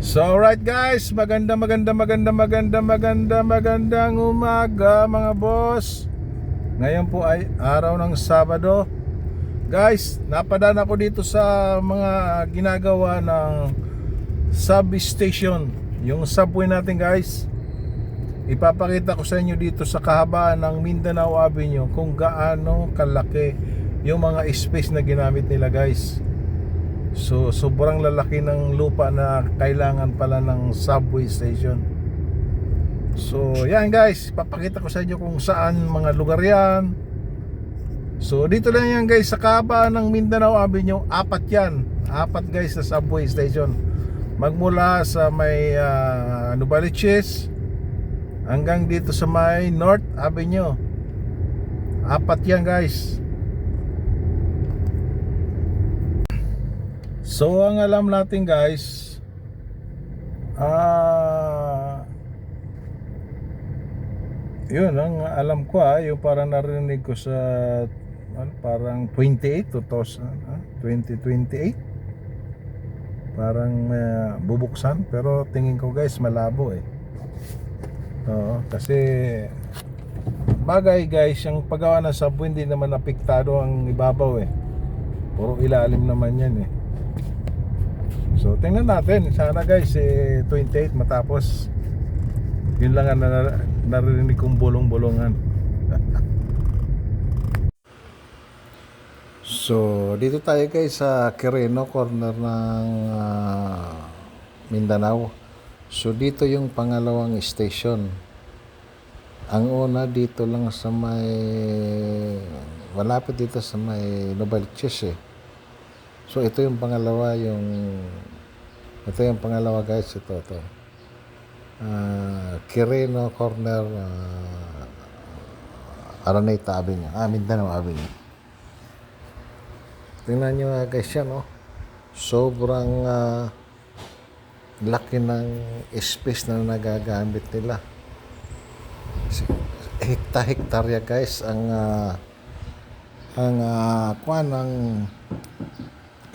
So alright guys, magandang umaga mga boss. Ngayon po ay araw ng Sabado. Guys, napadaan ako dito sa mga ginagawa ng substation, yung subway natin guys. Ipapakita ko sa inyo dito sa kahabaan ng Mindanao Avenue kung gaano kalaki yung mga space na ginamit nila guys. So sobrang lalaki ng lupa na kailangan pala ng subway station. So yan guys, papakita ko sa inyo kung saan mga lugar yan. So dito lang yan guys, sa kahabaan ng Mindanao Avenue. Apat yan, apat guys na subway station. Magmula sa may Novaliches hanggang dito sa may North Avenue. Apat yan guys. So ang alam natin guys, yun ang alam ko, yung parang narinig ko sa parang 2028 parang bubuksan, pero tingin ko guys malabo Oo, kasi bagay guys, yung paggawa ng subway hindi naman apektado ang ibabaw puro ilalim naman yan So tingnan natin, sana guys 28 matapos. Yun lang ang narinig kong bolong-bolongan. So dito tayo guys sa Quirino, corner ng Mindanao. So dito yung pangalawang station. Ang una dito lang sa may malapit dito sa may Novaliches So ito yung pangalawa, guys, ito Quirino corner, Araneta Avenue, Mindanao Avenue. Tingnan nyo guys yan sobrang laki ng space na nagagamit nila. Hektarya guys ang kuwan ng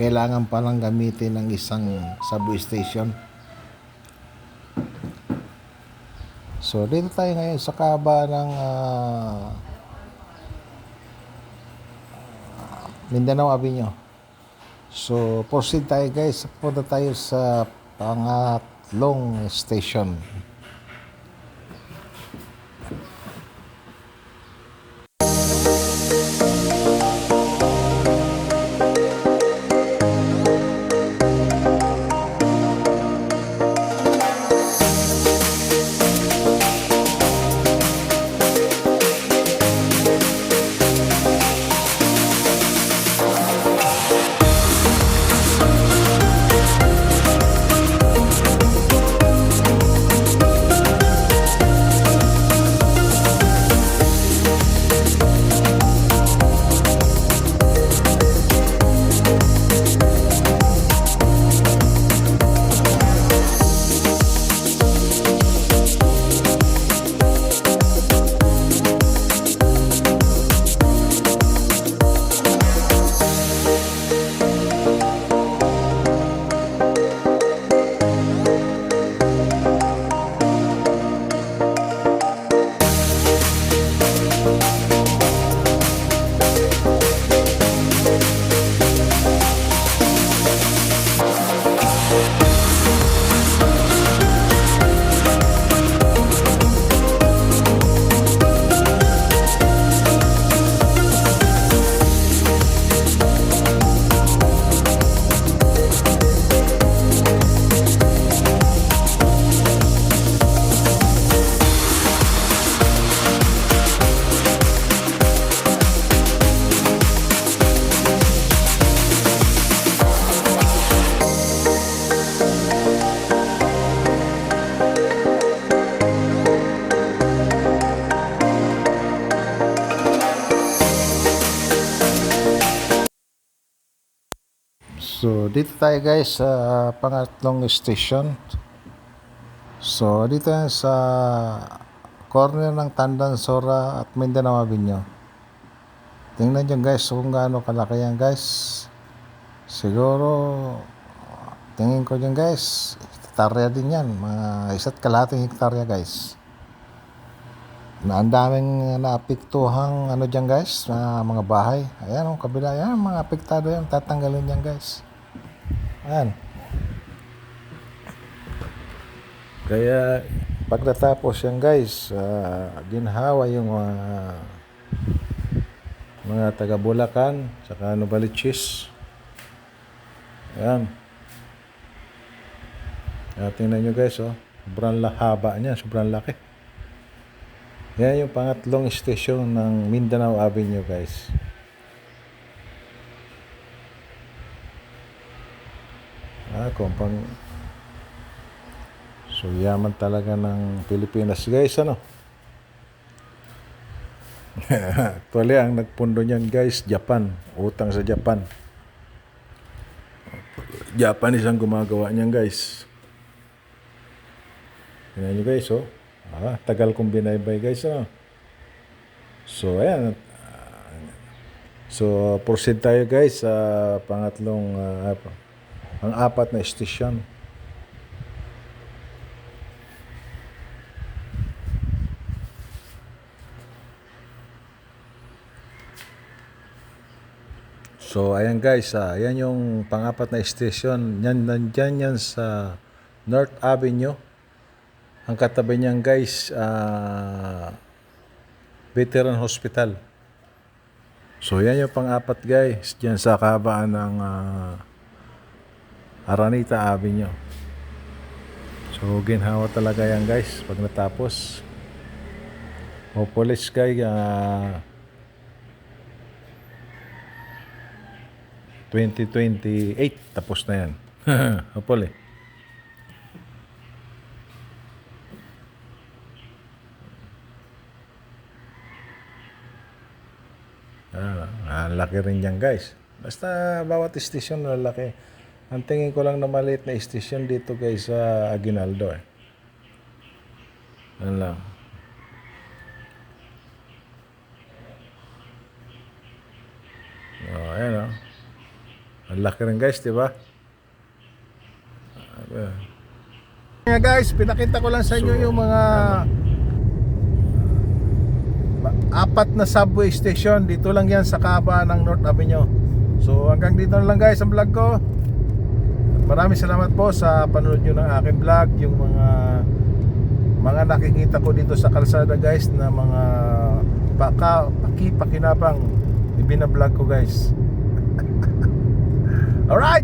kailangan palang gamitin ng isang subway station. So dito tayo ngayon sa kaba ng Mindanao Avenue. So proceed tayo guys, punta tayo sa pangatlong station. So dito tayo guys sa pangatlong station. So dito yan sa corner ng Tandansora at Mindanao Avenue. Tingnan nyo guys kung gaano kalaki yan guys. Siguro tingin ko dyan guys hektarya din yan, mga 1.5 hektarya guys. Na ang daming naapektuhang ano dyan guys, mga bahay. Ayan o, kabila yan, mga apektado yan, tatanggalin yan guys. Ayan. Kaya pagkatapos yan guys, ginhawa yung mga taga Bulacan, saka Novaliches. Ayan. Tingnan nyo guys, sobrang haba niya, sobrang laki. Yan yung pangatlong station ng Mindanao Avenue guys. So yaman talaga ng Pilipinas guys, ano? Actually ang nagpundo niyan guys, Japan. Utang sa Japan. Japanese ang gumagawa niyan guys. Tingnan nyo guys, tagal kong binaybay guys, ano? So ayan, so proceed tayo guys sa pangatlong ang apat na station. So ayan guys, ayan yung pang-apat na station. Yan, nandyan yan sa North Avenue. Ang katabi niyan guys, Veteran Hospital. So yan yung pang-apat guys, dyan sa kabaan ng Araneta Avenue. So ginhawa talaga yan guys pag natapos. Hopefully guys, 2028 tapos na yan. Hopefully. Laki rin yan guys. Basta bawat station na laki. Ang tingin ko lang na maliit na station dito guys sa Aguinaldo Yan lang. Ayan ang laki rin guys, diba? Guys, pinakita ko lang sa inyo yung mga apat na subway station. Dito lang yan sa kabaan ng North Avenue. So hanggang dito na lang guys ang vlog ko. Maraming salamat po sa panonood nyo ng aking vlog. Yung mga nakikita ko dito sa kalsada guys, na mga pakinabang ibinablog ko guys. Alright,